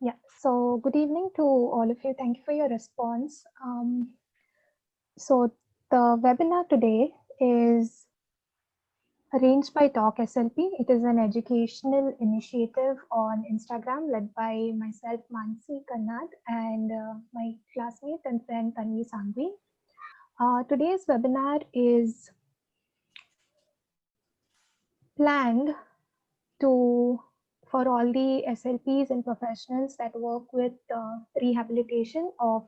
Yeah, so good evening to all of you. Thank you for your response. So the webinar today is arranged by Talk SLP. It is an educational initiative on Instagram led by myself, Mansi Kannad, and my classmate and friend Tanvi Sangvi. Today's webinar is planned to for all the SLPs and professionals that work with rehabilitation of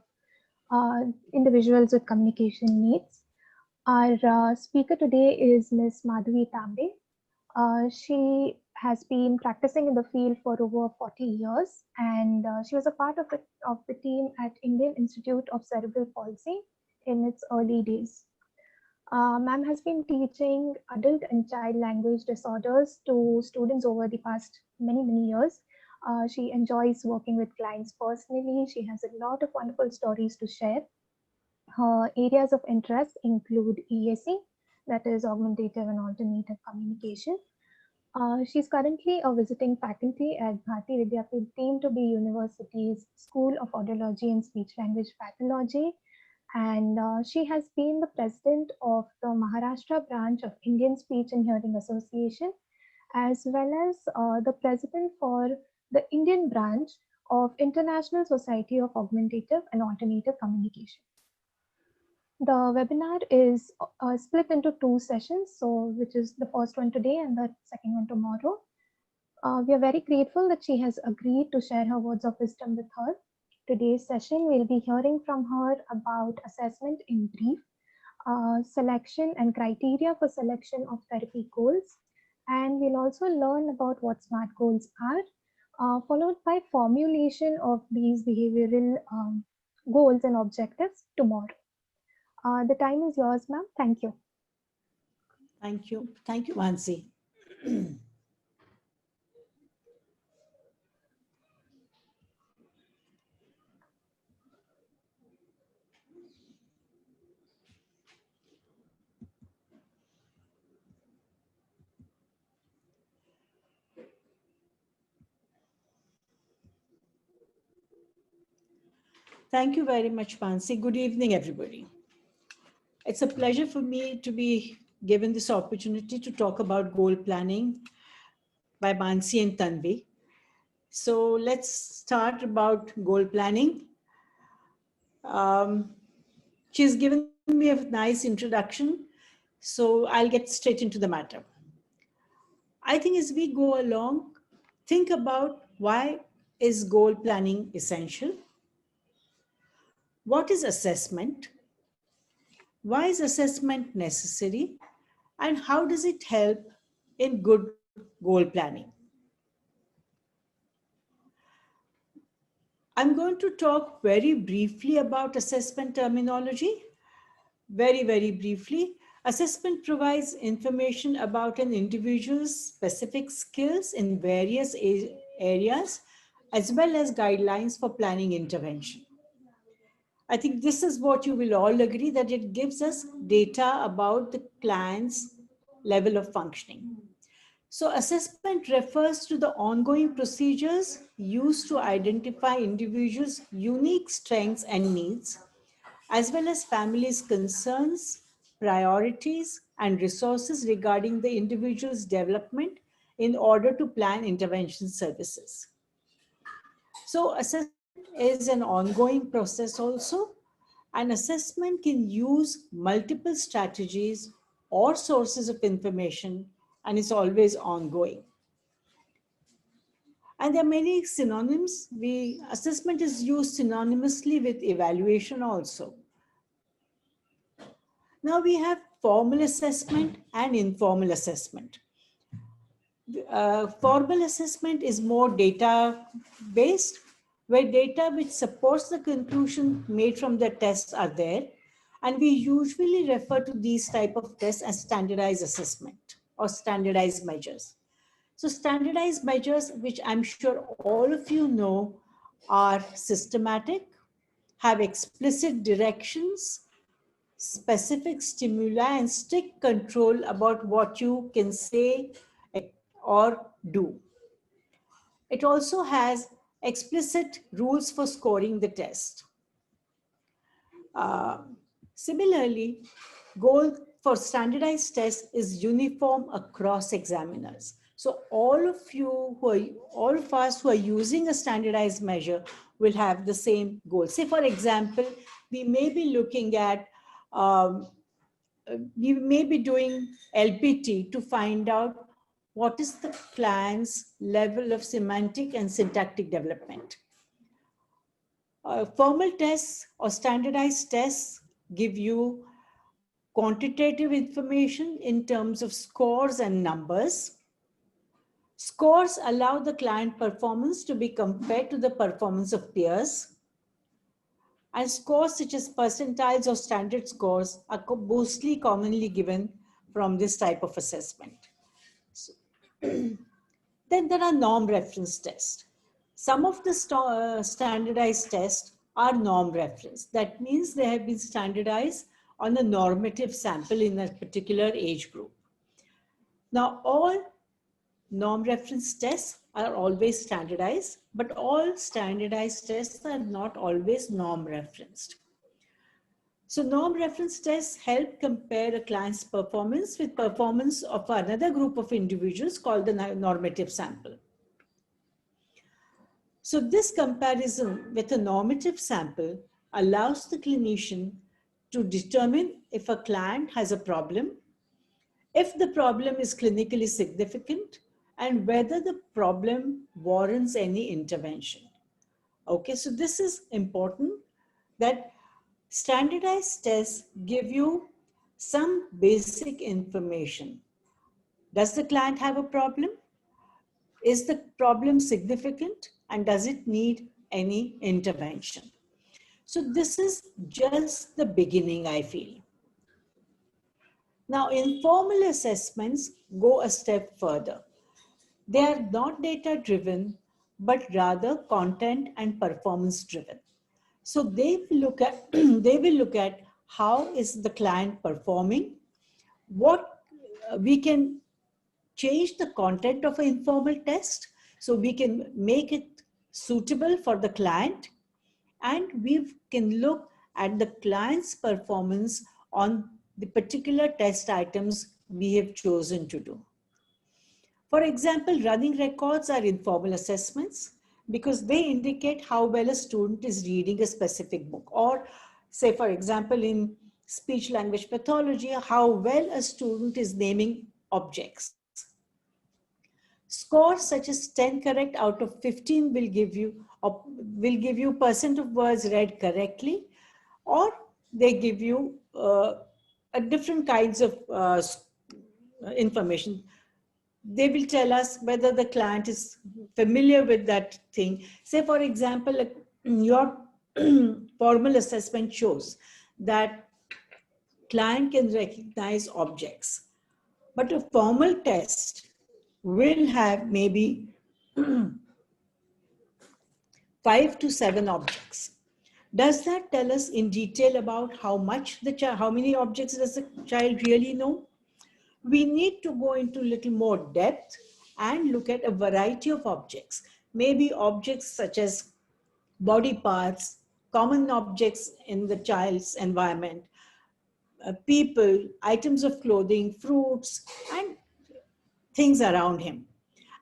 individuals with communication needs. Our speaker today is Ms. Madhavi Tambe. She has been practicing in the field for over 40 years, and she was a part of the team at Indian Institute of Cerebral Palsy in its early days. Ma'am has been teaching adult and child language disorders to students over the past many years. She enjoys working with clients personally. She has a lot of wonderful stories to share. Her areas of interest include EAC, that is augmentative and alternative communication. She's currently a visiting faculty at Bharati Vidyapeeth, deemed to be University's School of Audiology and Speech Language Pathology, and she has been the president of the Maharashtra branch of Indian Speech and Hearing Association, as well as the president for the Indian branch of International Society of Augmentative and Alternative Communication. The webinar is split into two sessions, so which is the first one today and the second one tomorrow. We are very grateful that she has agreed to share her words of wisdom with her. Today's session, we'll be hearing from her about assessment in brief, selection and criteria for selection of therapy goals, and we'll also learn about what SMART goals are, followed by formulation of these behavioral goals and objectives tomorrow. The time is yours, ma'am. Thank you. Thank you. Thank you, Mansi. Thank you very much, Mansi. Good evening, everybody. It's a pleasure for me to be given this opportunity to talk about goal planning by Mansi and Tanvi. So let's start about goal planning. She's given me a nice introduction, so I'll get straight into the matter. I think as we go along, think about why is goal planning essential? What is assessment? Why is assessment necessary? And how does it help in good goal planning? I'm going to talk very briefly about assessment terminology. Very briefly. Assessment provides information about an individual's specific skills in various areas, as well as guidelines for planning intervention. I think this is what you will all agree, that it gives us data about the client's level of functioning. So assessment refers to the ongoing procedures used to identify individuals' unique strengths and needs, as well as families' concerns, priorities, and resources regarding the individual's development in order to plan intervention services. So assessment is an ongoing process also. An assessment can use multiple strategies or sources of information, and is always ongoing. And there are many synonyms. Assessment is used synonymously with evaluation also. Now we have formal assessment and informal assessment. Formal assessment is more data based, where data which supports the conclusion made from the tests are there. And we usually refer to these type of tests as standardized assessment or standardized measures. So standardized measures, which I'm sure all of you know, are systematic, have explicit directions, specific stimuli, and strict control about what you can say or do. It also has explicit rules for scoring the test. Similarly, goal for standardized tests is uniform across examiners. So all of us who are using a standardized measure will have the same goal. Say, for example, we may be looking at, we may be doing LPT to find out what is the client's level of semantic and syntactic development. Formal tests or standardized tests give you quantitative information in terms of scores and numbers. Scores allow the client performance to be compared to the performance of peers. And scores such as percentiles or standard scores are mostly commonly given from this type of assessment. So, then there are norm reference tests. Some of the standardized tests are norm reference. That means they have been standardized on a normative sample in a particular age group. Now, all norm reference tests are always standardized, but all standardized tests are not always norm referenced. So norm reference tests help compare a client's performance with performance of another group of individuals called the normative sample. So this comparison with a normative sample allows the clinician to determine if a client has a problem, if the problem is clinically significant, and whether the problem warrants any intervention. Okay, so this is important, that standardized tests give you some basic information. Does the client have a problem? Is the problem significant? And does it need any intervention? So this is just the beginning, I feel. Now, informal assessments go a step further. They are not data driven, but rather content and performance driven. So they will look at, they will look at how is the client performing, what we can change the content of an informal test so we can make it suitable for the client, and we can look at the client's performance on the particular test items we have chosen to do. For example, running records are informal assessments because they indicate how well a student is reading a specific book, or say, for example, in speech language pathology, how well a student is naming objects. Scores such as 10 correct out of 15 will give you percent of words read correctly, or they give you a different kinds of information. They will tell us whether the client is familiar with that thing. Say, for example, your formal assessment shows that client can recognize objects, but a formal test will have maybe 5 to 7 objects. Does that tell us in detail about how many objects does the child really know? We need to go into a little more depth and look at a variety of objects. Maybe objects such as body parts, common objects in the child's environment, people, items of clothing, fruits, and things around him.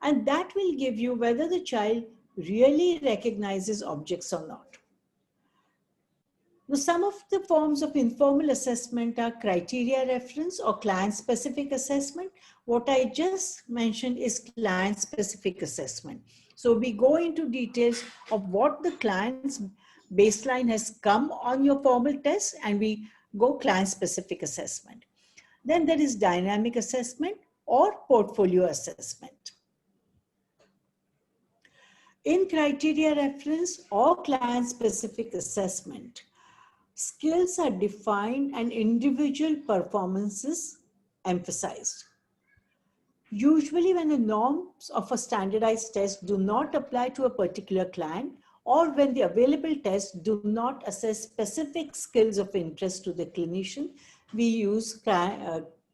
And that will give you whether the child really recognizes objects or not. Now, some of the forms of informal assessment are criteria reference or client-specific assessment. What I just mentioned is client-specific assessment. So we go into details of what the client's baseline has come on your formal test, and we go client-specific assessment. Then there is dynamic assessment or portfolio assessment. In criteria reference or client-specific assessment, skills are defined and individual performances emphasized. Usually when the norms of a standardized test do not apply to a particular client, or when the available tests do not assess specific skills of interest to the clinician, we use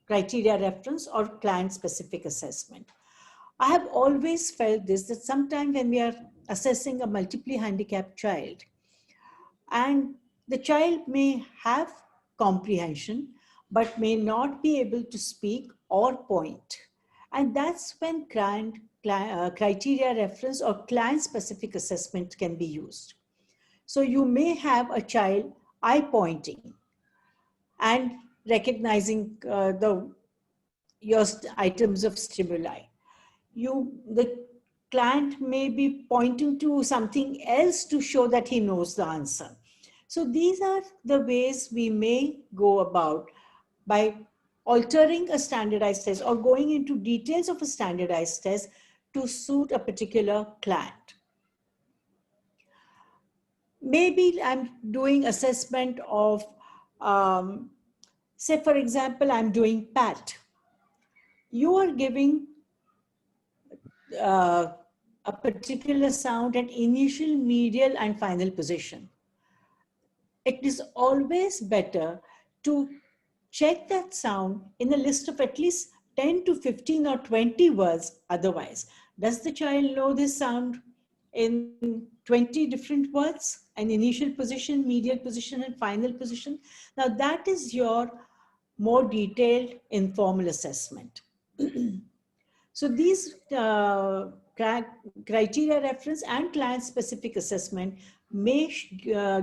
criteria reference or client-specific assessment. I have always felt this, that sometimes when we are assessing a multiply handicapped child. And the child may have comprehension, but may not be able to speak or point. And that's when criteria reference or client specific assessment can be used. So you may have a child eye pointing and recognizing your items of stimuli. The client may be pointing to something else to show that he knows the answer. So these are the ways we may go about by altering a standardized test or going into details of a standardized test to suit a particular client. Maybe I'm doing assessment of, say for example, I'm doing PAT. You are giving a particular sound at initial, medial, and final position. It is always better to check that sound in a list of at least 10 to 15 or 20 words otherwise. Does the child know this sound in 20 different words? An initial position, medial position, and final position. Now that is your more detailed informal assessment. So these criteria reference and client specific assessment may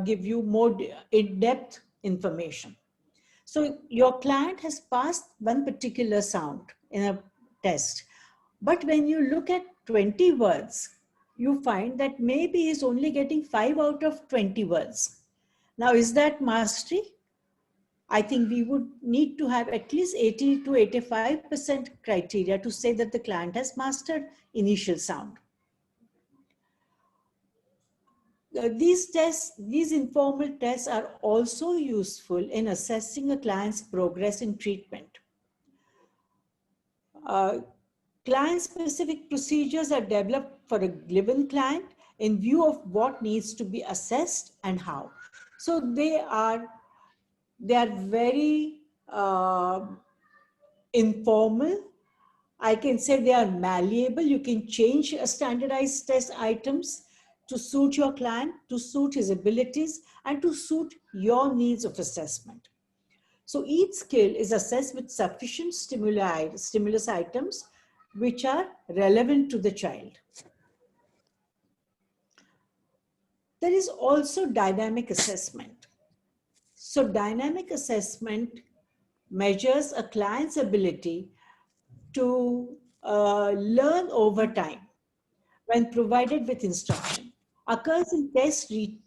give you more in-depth information. So your client has passed one particular sound in a test, but when you look at 20 words, you find that maybe he's only getting 5 out of 20 words. Now, is that mastery? I think we would need to have at least 80 to 85% criteria to say that the client has mastered initial sound. These tests, these informal tests are also useful in assessing a client's progress in treatment. Client-specific procedures are developed for a given client in view of what needs to be assessed and how. So they are very informal. I can say they are malleable. You can change a standardized test items to suit your client, to suit his abilities, and to suit your needs of assessment. So each skill is assessed with sufficient stimulus items which are relevant to the child. There is also dynamic assessment. So dynamic assessment measures a client's ability to learn over time when provided with instruction. Occurs in test, teach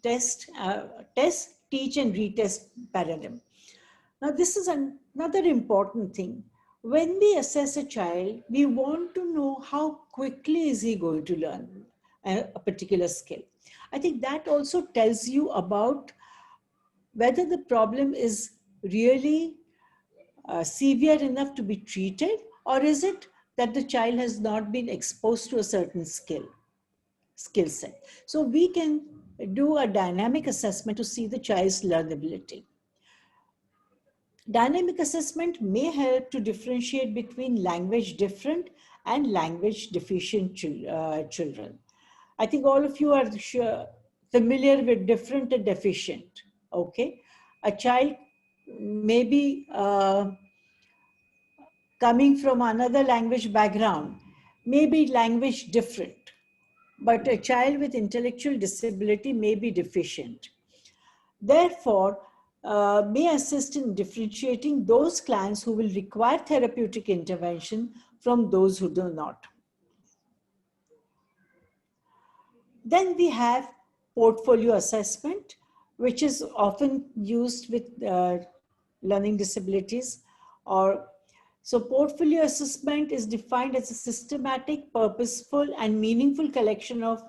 and retest paradigm. Now this is another important thing. When we assess a child, we want to know how quickly is he going to learn a particular skill. I think that also tells you about whether the problem is really severe enough to be treated, or is it that the child has not been exposed to a certain skill set. So we can do a dynamic assessment to see the child's learnability. Dynamic assessment may help to differentiate between language different and language deficient children. I think all of you are familiar with different and deficient, okay? A child may be coming from another language background, may be language different, but a child with intellectual disability may be deficient. Therefore, may assist in differentiating those clients who will require therapeutic intervention from those who do not. Then we have portfolio assessment, which is often used with learning disabilities. So portfolio assessment is defined as a systematic, purposeful, and meaningful collection of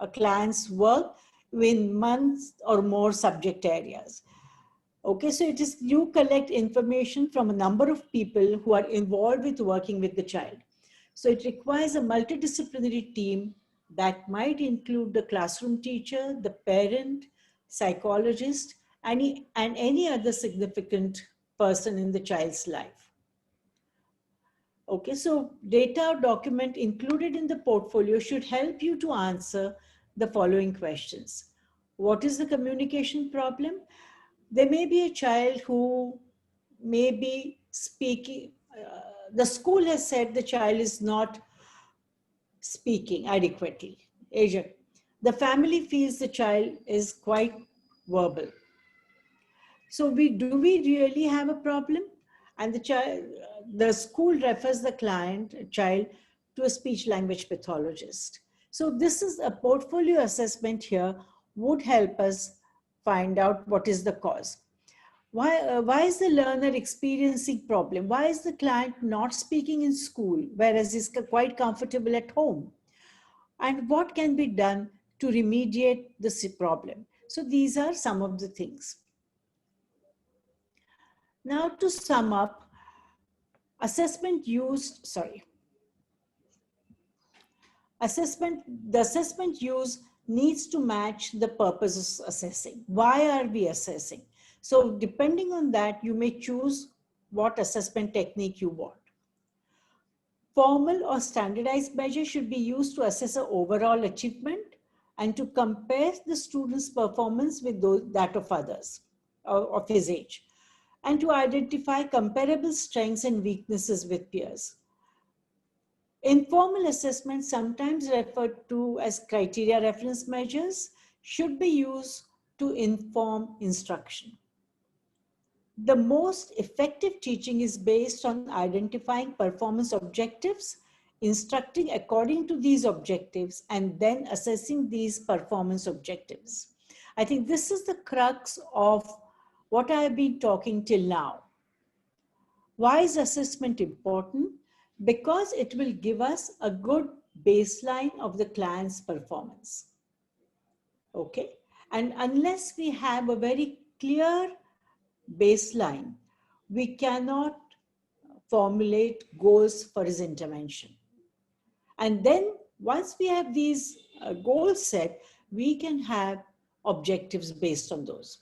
a client's work in months or more subject areas. Okay, so it is you collect information from a number of people who are involved with working with the child. So it requires a multidisciplinary team that might include the classroom teacher, the parent, psychologist, and any other significant person in the child's life. Okay, so data or document included in the portfolio should help you to answer the following questions. What is the communication problem? There may be a child who may be speaking, the school has said the child is not speaking adequately. Asia. The family feels the child is quite verbal. So do we really have a problem? And the school refers the child to a speech language pathologist. So this is a portfolio assessment here would help us find out what is the cause. Why is the learner experiencing problem? Why is the client not speaking in school, whereas he's quite comfortable at home? And what can be done to remediate this problem? So these are some of the things. Now to sum up, the assessment use needs to match the purpose of assessing. Why are we assessing? So depending on that, you may choose what assessment technique you want. Formal or standardized measures should be used to assess an overall achievement and to compare the student's performance with that of others of his age, and to identify comparable strengths and weaknesses with peers. Informal assessment, sometimes referred to as criteria reference measures, should be used to inform instruction. The most effective teaching is based on identifying performance objectives, instructing according to these objectives, and then assessing these performance objectives. I think this is the crux of what I have been talking till now. Why is assessment important? Because it will give us a good baseline of the client's performance. Okay? And unless we have a very clear baseline, we cannot formulate goals for his intervention. And then once we have these goals set, we can have objectives based on those.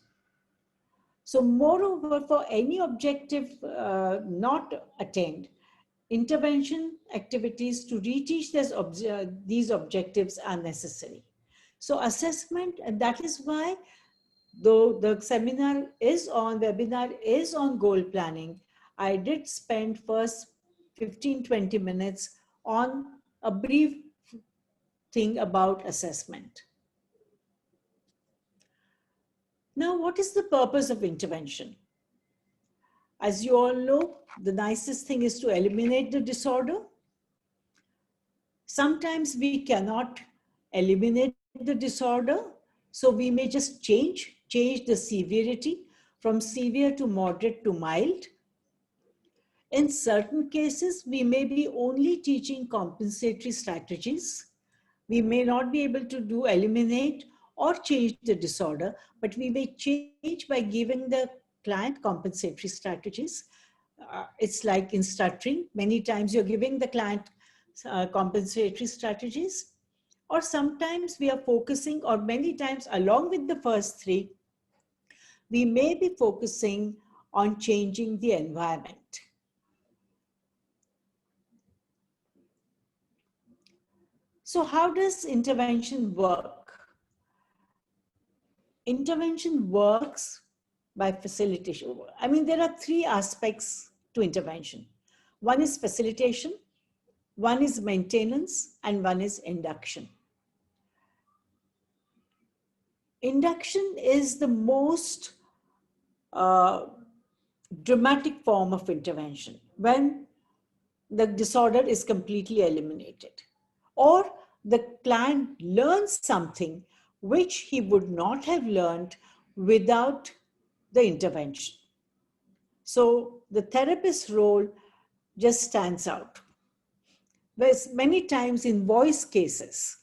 So moreover, for any objective not attained, intervention activities to reteach these objectives are necessary. So assessment, and that is why though the webinar is on goal planning, I did spend first 15-20 minutes on a brief thing about assessment. Now, what is the purpose of intervention? As you all know, the nicest thing is to eliminate the disorder. Sometimes we cannot eliminate the disorder, so we may just change the severity from severe to moderate to mild. In certain cases, we may be only teaching compensatory strategies. We may not be able to eliminate or change the disorder, but we may change by giving the client compensatory strategies. It's like in stuttering. Many times you're giving the client compensatory strategies, or sometimes we are focusing, or many times along with the first three, we may be focusing on changing the environment. So how does intervention work? Intervention works by facilitation. I mean, there are three aspects to intervention. One is facilitation, one is maintenance, and one is induction. Induction is the most dramatic form of intervention, when the disorder is completely eliminated, or the client learns something which he would not have learned without the intervention. So the therapist's role just stands out. Whereas many times in voice cases,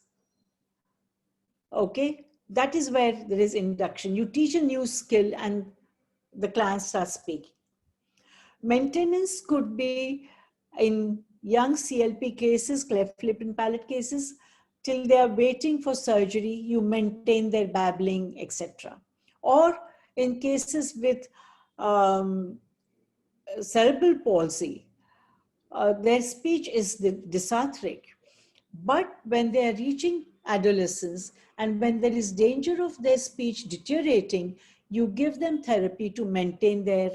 okay, that is where there is induction. You teach a new skill and the client starts speaking. Maintenance could be in young CLP cases, cleft lip and palate cases, till they are waiting for surgery, you maintain their babbling, etc. Or in cases with cerebral palsy, their speech is dysarthric. But when they are reaching adolescence, and when there is danger of their speech deteriorating, you give them therapy to maintain their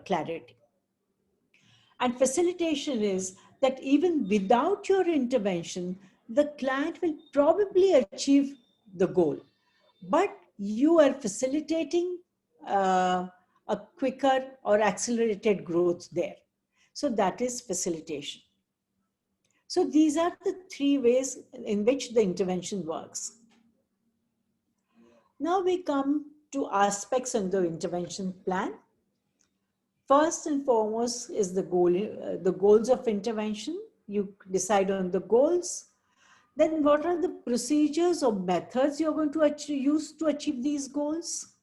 clarity. And facilitation is that even without your intervention, the client will probably achieve the goal, but you are facilitating a quicker or accelerated growth there. So that is facilitation. So these are the three ways in which the intervention works. Now we come to aspects of the intervention plan. First and foremost is the goals of intervention. You decide on the goals. Then what are the procedures or methods you're going to use to achieve these goals?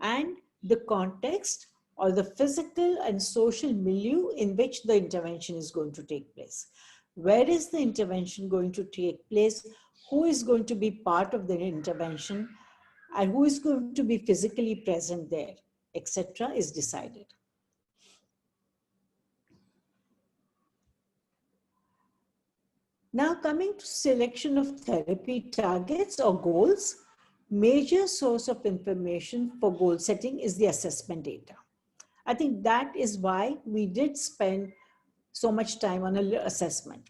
And the context or the physical and social milieu in which the intervention is going to take place. Where is the intervention going to take place? Who is going to be part of the intervention? And who is going to be physically present there, etc., is decided. Now coming to selection of therapy targets or goals, major source of information for goal setting is the assessment data. I think that is why we did spend so much time on an assessment.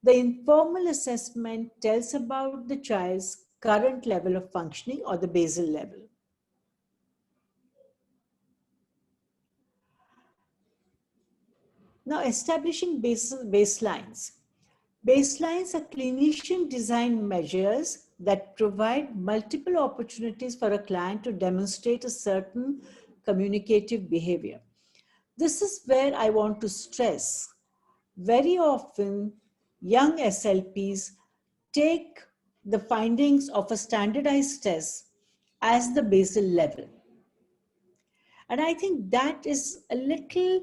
The informal assessment tells about the child's current level of functioning or the basal level. Now establishing baselines. Baselines are clinician designed measures that provide multiple opportunities for a client to demonstrate a certain communicative behavior. This is where I want to stress. Very often, young SLPs take the findings of a standardized test as the basal level. And I think that is a little,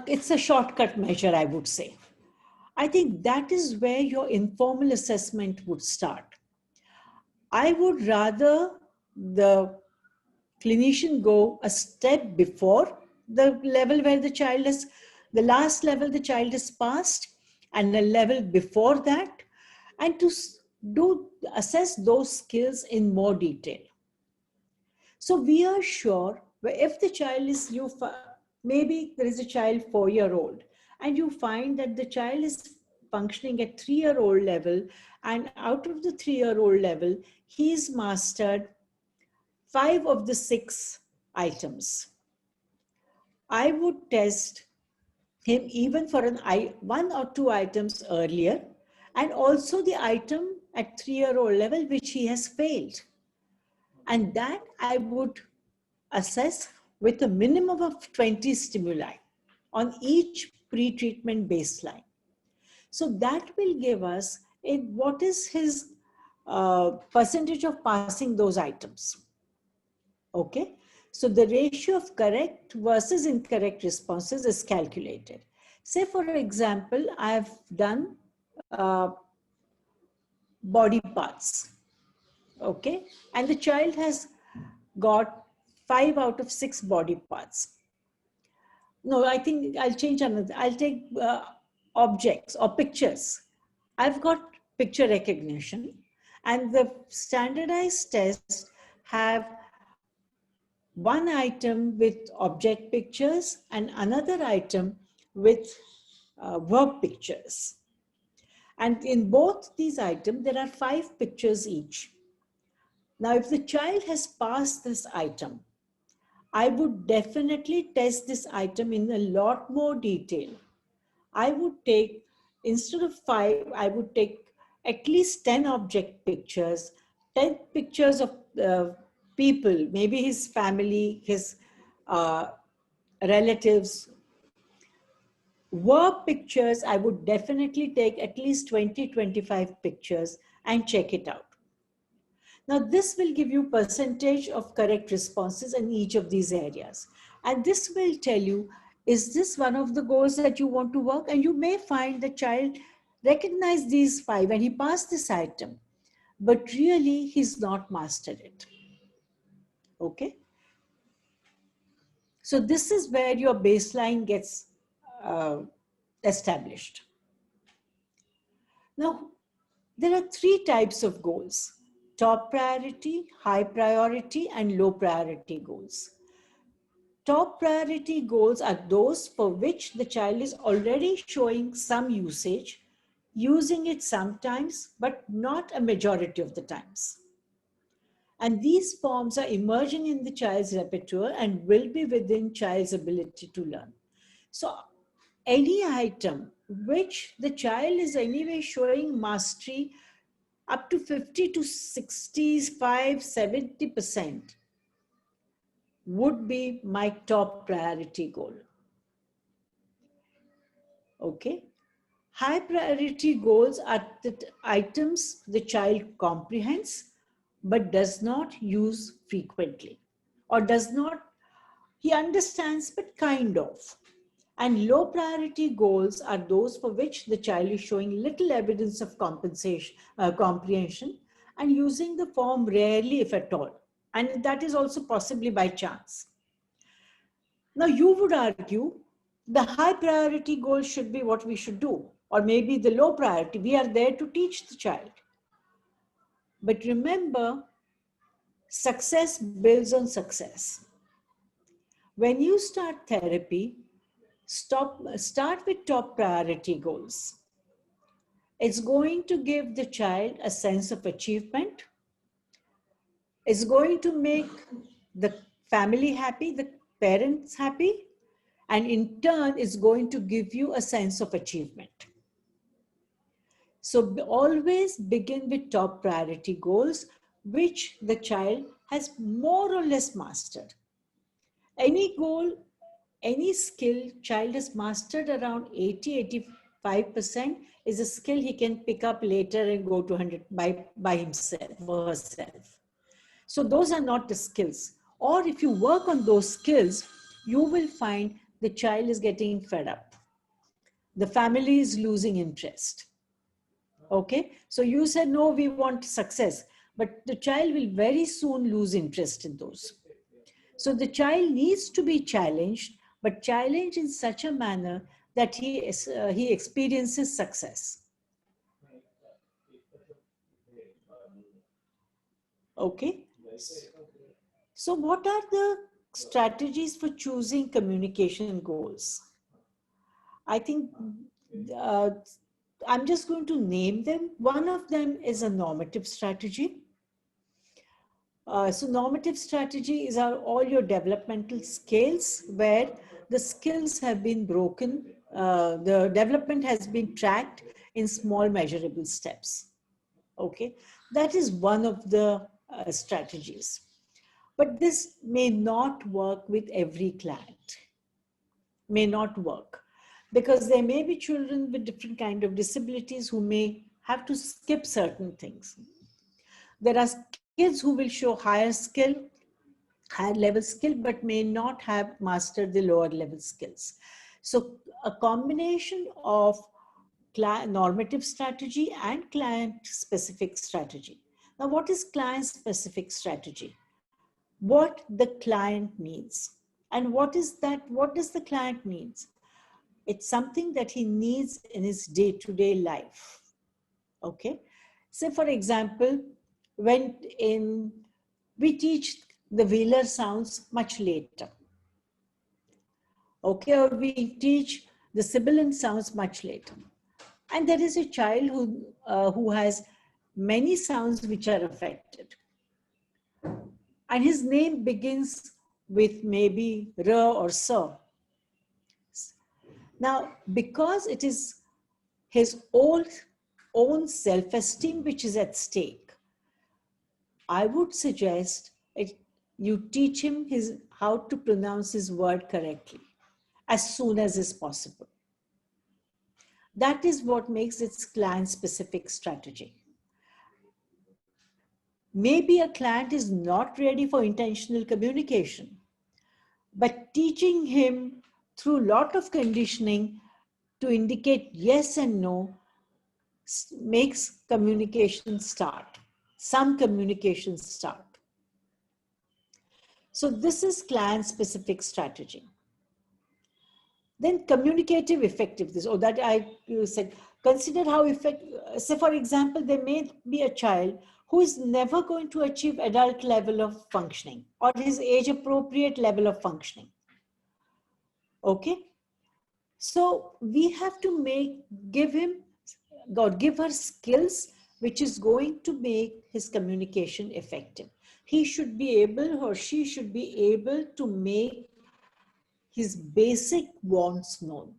it's a shortcut measure, I would say. I think that is where your informal assessment would start. I would rather the clinician go a step before the level where the child is, the last level the child is passed, and a level before that, and to assess those skills in more detail. So we are sure if the child is, maybe there is a child 4-year-old, and you find that the child is functioning at 3-year-old level, and out of the 3-year-old level, he's mastered 5 of the 6 items. I would test him even for 1 or 2 items earlier, and also the item at 3-year-old level which he has failed. And that I would assess with a minimum of 20 stimuli on each pre-treatment baseline. So that will give us what is his percentage of passing those items. Okay, so the ratio of correct versus incorrect responses is calculated. Say, for example, I've done body parts, okay, and the child has got 5 out of 6 body parts. No, I think I'll change another. I'll take objects or pictures. I've got picture recognition, and the standardized tests have one item with object pictures and another item with verb pictures. And in both these items, there are 5 pictures each. Now, if the child has passed this item, I would definitely test this item in a lot more detail. I would take, instead of 5, I would take at least 10 object pictures, 10 pictures of people, maybe his family, his relatives. Verb pictures, I would definitely take at least 20, 25 pictures and check it out. Now, this will give you percentage of correct responses in each of these areas. And this will tell you, is this one of the goals that you want to work? And you may find the child recognize these 5 and he passed this item, but really he's not mastered it. Okay. So this is where your baseline gets established. Now, there are three types of goals: top priority, high priority, and low priority goals. Top priority goals are those for which the child is already showing some usage, using it sometimes, but not a majority of the times. And these forms are emerging in the child's repertoire and will be within child's ability to learn. So any item which the child is anyway showing mastery up to 50 to 65, 70% would be my top priority goal. Okay. High priority goals are the items the child comprehends but does not use frequently, or does not, he understands but kind of. And low priority goals are those for which the child is showing little evidence of comprehension and using the form rarely, if at all. And that is also possibly by chance. Now, you would argue the high priority goal should be what we should do, or maybe the low priority. We are there to teach the child. But remember, success builds on success. When you start therapy, start with top priority goals. It's going to give the child a sense of achievement. It's going to make the family happy, the parents happy, and in turn is going to give you a sense of achievement. So always begin with top priority goals, which the child has more or less mastered. Any goal, any skill child has mastered around 80-85% is a skill he can pick up later and go to 100 by himself or herself. So those are not the skills. Or if you work on those skills, you will find the child is getting fed up. The family is losing interest. Okay, so you said, no, we want success, but the child will very soon lose interest in those. So the child needs to be challenged, but challenged in such a manner that he experiences success. Okay. So what are the strategies for choosing communication goals? I think I'm just going to name them. One of them is a normative strategy. So normative strategy is all your developmental scales where the skills have been broken. The development has been tracked in small measurable steps. Okay, that is one of the strategies. But this may not work with every client. May not work because there may be children with different kind of disabilities who may have to skip certain things. There are kids who will show higher level skill, but may not have mastered the lower level skills. So a combination of normative strategy and client specific strategy. Now, what is client specific strategy? What the client needs. And what is that? What does the client needs? It's something that he needs in his day-to-day life. Okay. Say, for example, when we teach the velar sounds much later. Okay, or we teach the sibilant sounds much later. And there is a child who has many sounds which are affected. And his name begins with maybe R or Sir. Now, because it is his own self-esteem which is at stake, I would suggest you teach him how to pronounce his word correctly as soon as is possible. That is what makes its client-specific strategy. Maybe a client is not ready for intentional communication, but teaching him through a lot of conditioning to indicate yes and no makes communication start. Some communication start. So this is client-specific strategy. Then communicative effectiveness, or that you said, Consider how say for example, there may be a child who is never going to achieve adult level of functioning or his age appropriate level of functioning. Okay. So we have to give her skills which is going to make his communication effective. He should be able, or she should be able to make his basic wants known.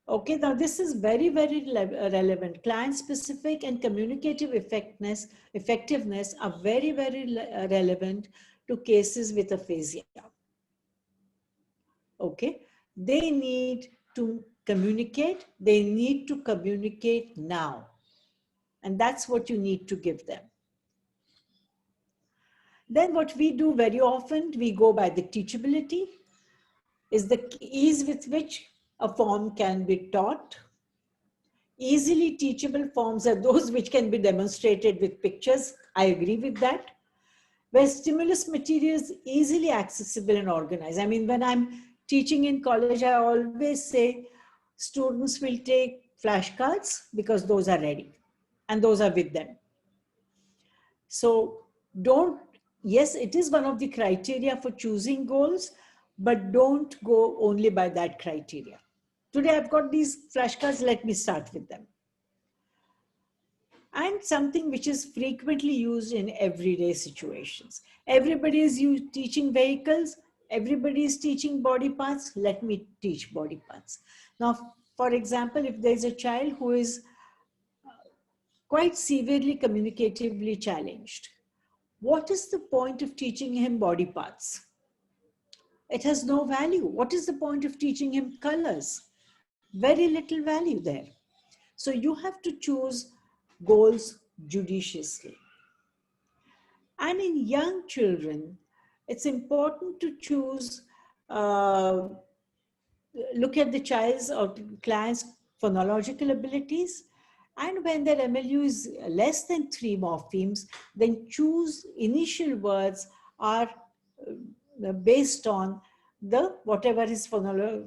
Okay, now this is very, very relevant. Client-specific and communicative effectiveness are very, very relevant to cases with aphasia. Okay, they need to communicate. They need to communicate now. And that's what you need to give them. Then what we do very often, we go by the teachability, is the ease with which a form can be taught. Easily teachable forms are those which can be demonstrated with pictures. I agree with that. Where stimulus material is easily accessible and organized. I mean, when I'm teaching in college, I always say students will take flashcards because those are ready and those are with them. So yes, it is one of the criteria for choosing goals, but don't go only by that criteria. Today I've got these flashcards, let me start with them. And something which is frequently used in everyday situations. Everybody is teaching vehicles, everybody is teaching body parts, let me teach body parts. Now, for example, if there's a child who is quite severely communicatively challenged, what is the point of teaching him body parts? It has no value. What is the point of teaching him colors? Very little value there. So you have to choose goals judiciously. And in young children, it's important to choose, look at the child's or client's phonological abilities. And when their MLU is less than 3 morphemes, then choose initial words are based on whatever his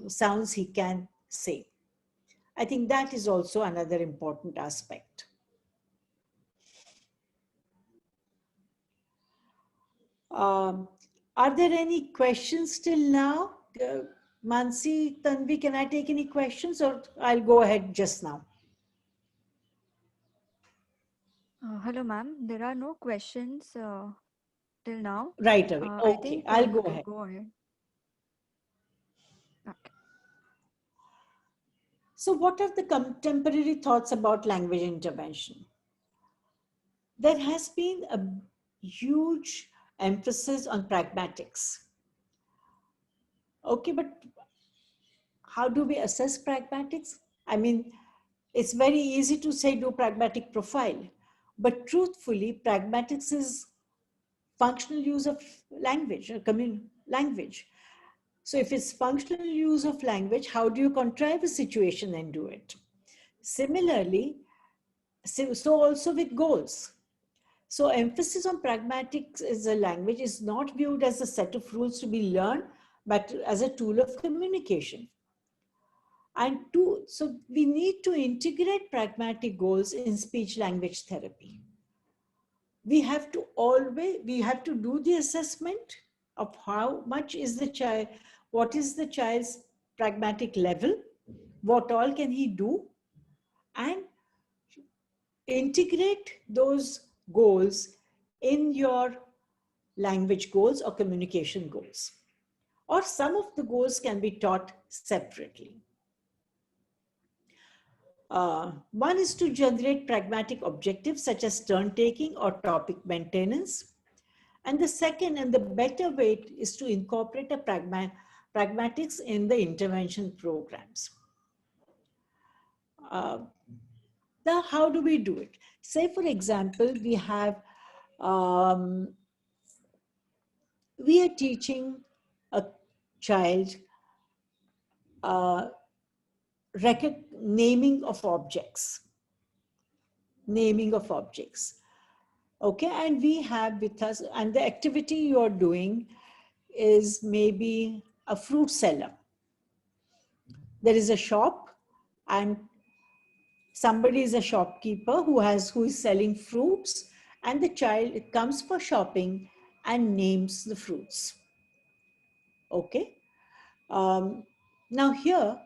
sounds he can say. I think that is also another important aspect. Are there any questions till now? Mansi, Tanvi, can I take any questions or I'll go ahead just now? Hello, ma'am. There are no questions till now. Right away. Okay, I think I'll you go can ahead. go ahead. Okay. So what are the contemporary thoughts about language intervention? There has been a huge emphasis on pragmatics. Okay, but how do we assess pragmatics? I mean, it's very easy to say do pragmatic profile, but truthfully, pragmatics is functional use of language, language. So if it's functional use of language, how do you contrive a situation and do it? Similarly, so also with goals. So emphasis on pragmatics as a language is not viewed as a set of rules to be learned, but as a tool of communication. And so we need to integrate pragmatic goals in speech language therapy. We have to do the assessment of how much is the child, what is the child's pragmatic level, what all can he do, and integrate those goals in your language goals or communication goals. Or some of the goals can be taught separately. One is to generate pragmatic objectives such as turn taking or topic maintenance. And the second and the better way is to incorporate a pragmatics in the intervention programs. Now, how do we do it? Say, for example, we are teaching a child naming of objects. Okay, and we have with us, and the activity you're doing is maybe a fruit seller. There is a shop and somebody is a shopkeeper who is selling fruits, and the child comes for shopping and names the fruits. Okay. Now here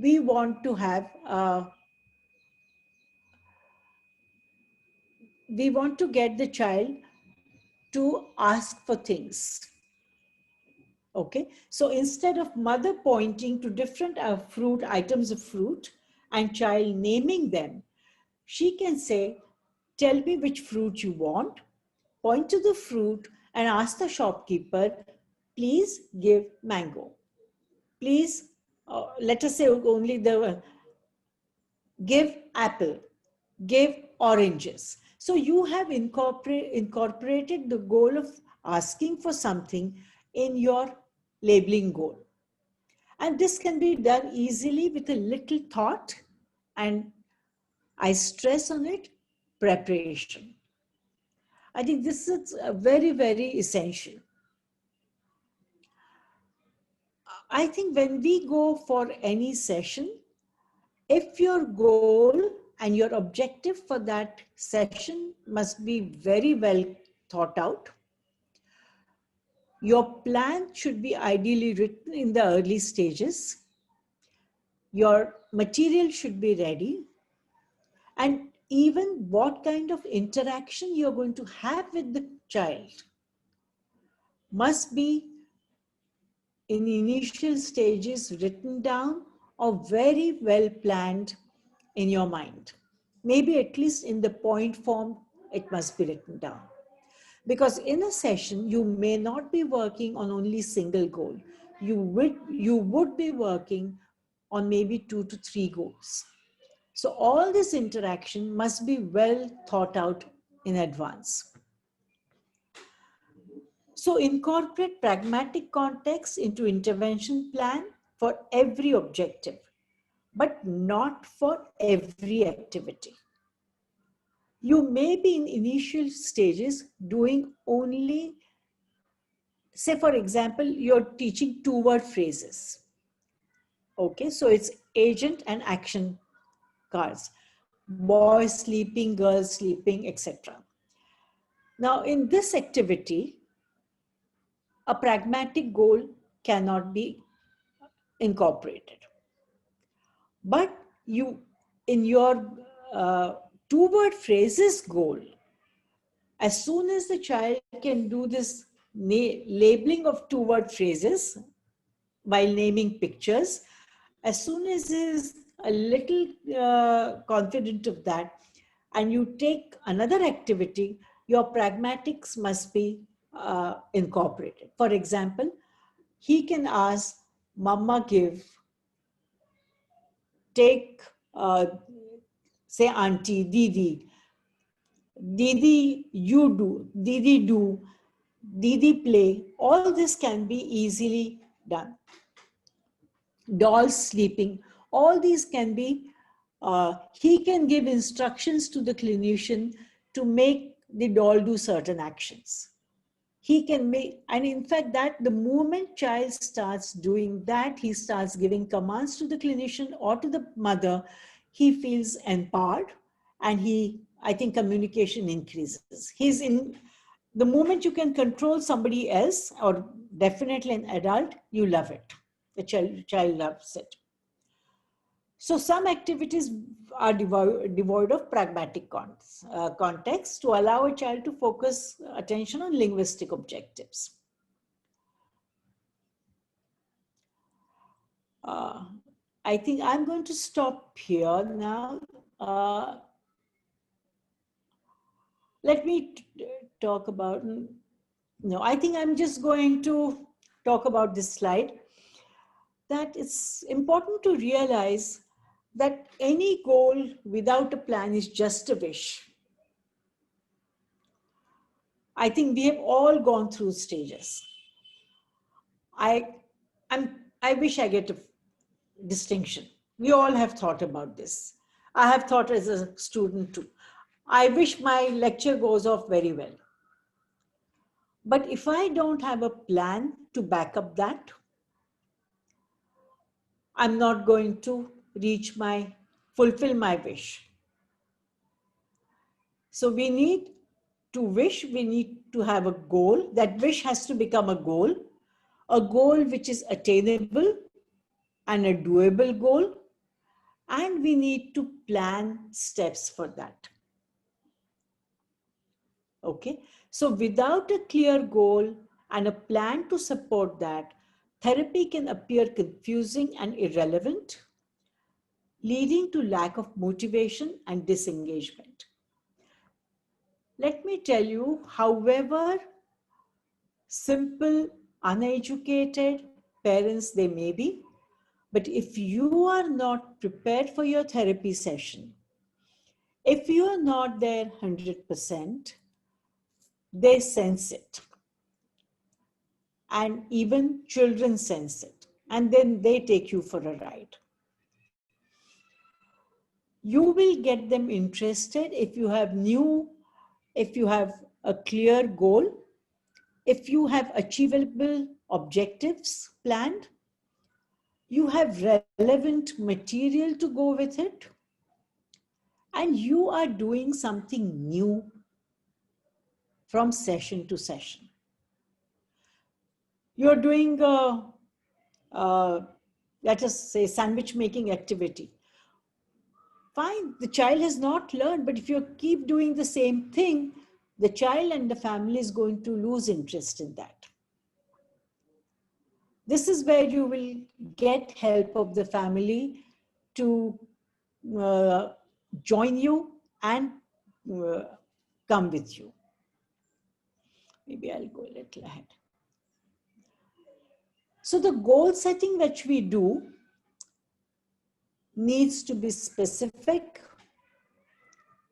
we want to have we want to get the child to ask for things. Okay, so instead of mother pointing to different fruit items of fruit and child naming them, she can say, tell me which fruit you want, point to the fruit and ask the shopkeeper, please give mango. Please, let us say only give apple, give oranges. So you have incorporated the goal of asking for something in your labeling goal. And this can be done easily with a little thought, and I stress on it, preparation. I think this is very, very essential. I think when we go for any session, if your goal and your objective for that session must be very well thought out, your plan should be ideally written in the early stages, your material should be ready, and even what kind of interaction you're going to have with the child must be in initial stages written down or very well planned in your mind. Maybe at least in the point form, it must be written down. Because in a session, you may not be working on only single goal. You would be working on maybe 2 to 3 goals. So all this interaction must be well thought out in advance. So incorporate pragmatic context into intervention plan for every objective, but not for every activity. You may be in initial stages doing only, say for example, you're teaching 2-word phrases. Okay, so it's agent and action cards. Boy sleeping, girl sleeping, etc. Now in this activity, a pragmatic goal cannot be incorporated. But you, in your 2-word phrases goal, as soon as the child can do this labeling of 2-word phrases while naming pictures, as soon as he is a little confident of that, and you take another activity, your pragmatics must be incorporated. For example, he can ask, Mama give, take, say auntie, Didi, Didi you do, Didi do, Didi play. All this can be easily done. Dolls sleeping, all these can be, he can give instructions to the clinician to make the doll do certain actions. He can make, and in fact that the moment child starts doing that, he starts giving commands to the clinician or to the mother, he feels empowered, and I think communication increases. The moment you can control somebody else, or definitely an adult, you love it. The child loves it. So some activities are devoid of pragmatic context to allow a child to focus attention on linguistic objectives. I think I'm going to stop here now. Let me talk about, no, I think I'm just going to talk about this slide. That it's important to realize that any goal without a plan is just a wish. I think we have all gone through stages. I wish I get a distinction. We all have thought about this. I have thought as a student too. I wish my lecture goes off very well. But if I don't have a plan to back up that, I'm not going to reach my fulfill my wish. So we need to wish, we need to have a goal. That wish has to become a goal which is attainable and a doable goal. And we need to plan steps for that. Okay, so without a clear goal and a plan to support that, therapy can appear confusing and irrelevant, leading to lack of motivation and disengagement. Let me tell you, however simple, uneducated parents they may be, but if you are not prepared for your therapy session, if you are not there 100%, they sense it. And even children sense it. And then they take you for a ride. You will get them interested if you have a clear goal, if you have achievable objectives planned, you have relevant material to go with it, and you are doing something new from session to session. You're doing let us say sandwich making activity. Fine, the child has not learned, but if you keep doing the same thing, the child and the family is going to lose interest in that. This is where you will get help of the family to join you and come with you. Maybe I'll go a little ahead. So the goal setting which we do needs to be specific,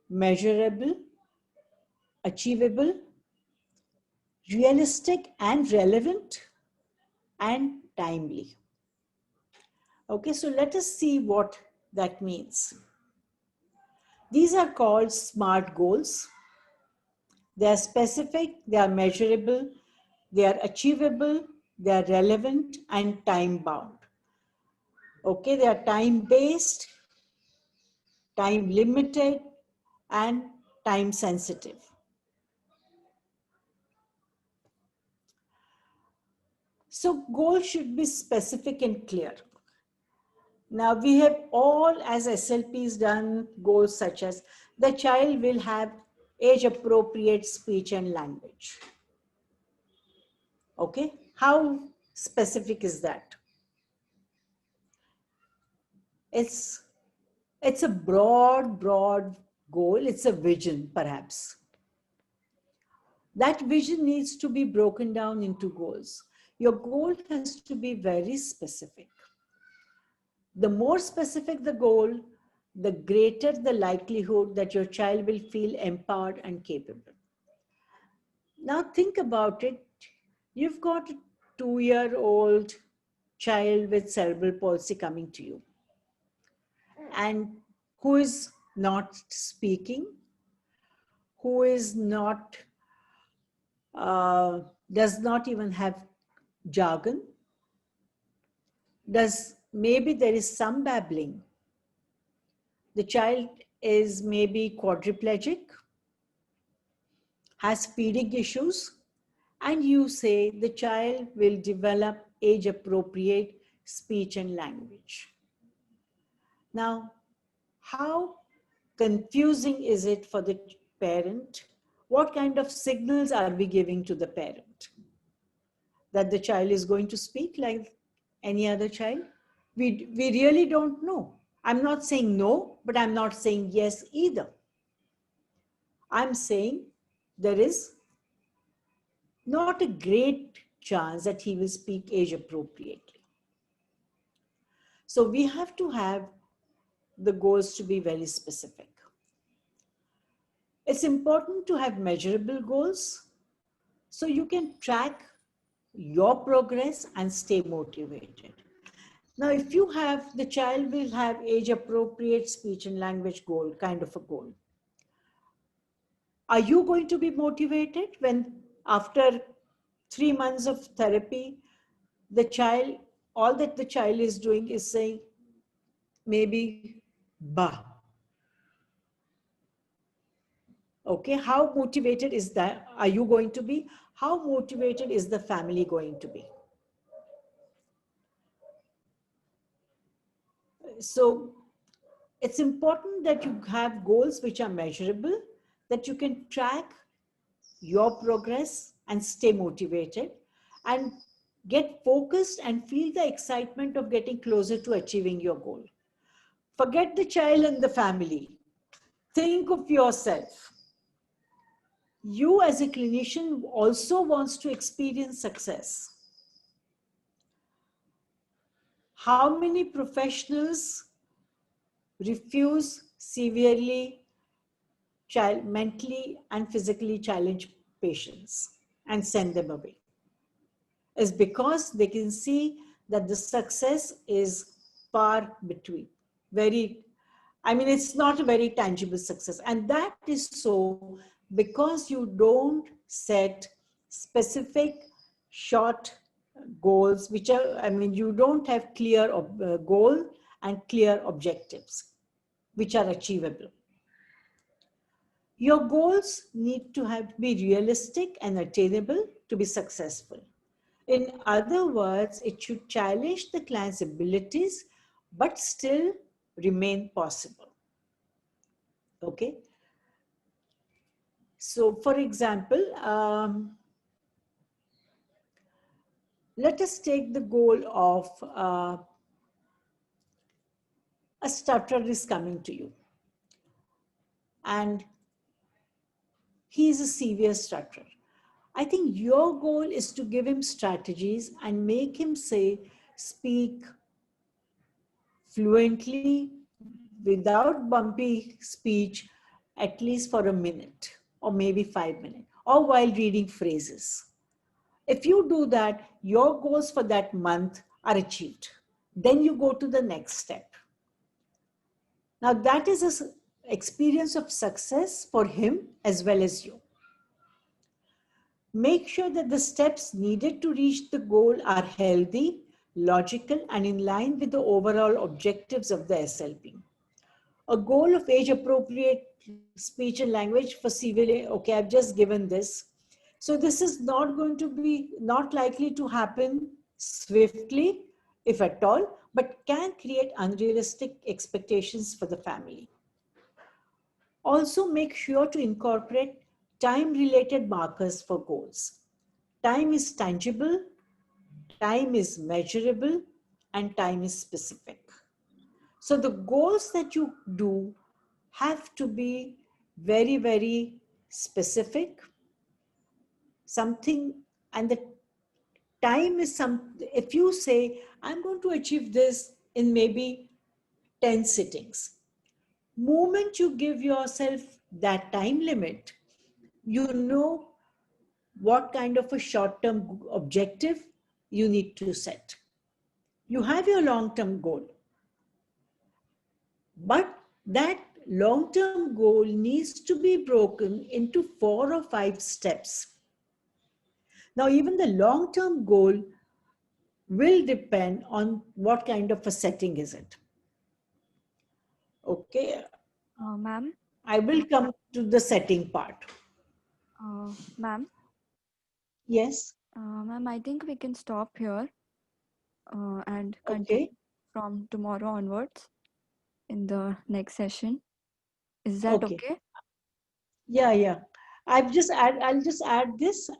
measurable, achievable, realistic and relevant, and timely. Okay, so let us see what that means. These are called SMART goals. They are specific, they are measurable, they are achievable, they are relevant, and time-bound. Okay, they are time-based, time-limited, and time-sensitive. So goals should be specific and clear. Now we have all as SLPs done goals such as the child will have age-appropriate speech and language. Okay, how specific is that? It's a broad goal. It's a vision, perhaps. That vision needs to be broken down into goals. Your goal has to be very specific. The more specific the goal, the greater the likelihood that your child will feel empowered and capable. Now think about it. You've got a 2-year-old child with cerebral palsy coming to you, and who is not speaking, who is not, does not even have jargon, maybe there is some babbling. The child is maybe quadriplegic, has feeding issues, and you say the child will develop age-appropriate speech and language. Now, how confusing is it for the parent? What kind of signals are we giving to the parent? That the child is going to speak like any other child? We really don't know. I'm not saying no, but I'm not saying yes either. I'm saying there is not a great chance that he will speak age appropriately. So we have to have the goals to be very specific. It's important to have measurable goals so you can track your progress and stay motivated. Now, if you have, the child will have age appropriate speech and language goal, kind of a goal. Are you going to be motivated when after 3 months of therapy, the child, all that the child is doing is saying maybe Ba. Okay, how motivated is that? Are you going to be? How motivated is the family going to be? So it's important that you have goals which are measurable, that you can track your progress and stay motivated and get focused and feel the excitement of getting closer to achieving your goal. Forget the child and the family. Think of yourself. You as a clinician also wants to experience success. How many professionals refuse severely mentally and physically challenged patients and send them away? Is because they can see that the success is far between. It's not a very tangible success. And that is so because you don't set specific short goals, you don't have clear goal and clear objectives, which are achievable. Your goals need to be realistic and attainable to be successful. In other words, it should challenge the client's abilities, but still remain possible. Okay. So, for example, let us take the goal of a stutterer is coming to you, and he is a severe stutterer. I think your goal is to give him strategies and make him speak fluently without bumpy speech, at least for a minute or maybe 5 minutes, or while reading phrases. If you do that, your goals for that month are achieved. Then you go to the next step. Now that is an experience of success for him as well as you. Make sure that the steps needed to reach the goal are healthy, logical, and in line with the overall objectives of the SLP. A goal of age-appropriate speech and language for civil, okay, I've just given this. So this is not likely to happen swiftly, if at all, but can create unrealistic expectations for the family. Also make sure to incorporate time-related markers for goals. Time is tangible, time is measurable, and time is specific. So the goals that you do have to be very, very specific. Something, and the time is if you say, I'm going to achieve this in maybe 10 sittings. Moment you give yourself that time limit, you know what kind of a short-term objective you need to set. You have your long-term goal, but that long-term goal needs to be broken into 4 or 5 steps. Now, even the long-term goal will depend on what kind of a setting is it. Okay. Ma'am? I will come to the setting part. Ma'am? Yes. Ma'am, I think we can stop here and continue from tomorrow onwards in the next session. Is that okay? Yeah. I'll just add this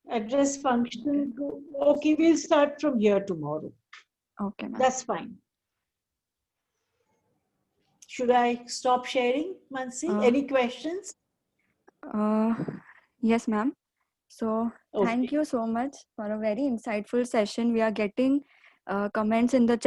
address function. Okay, we'll start from here tomorrow. Okay, ma'am. That's fine. Should I stop sharing, Mansi? Any questions? Yes, ma'am. So thank you so much for a very insightful session. We are getting comments in the chat.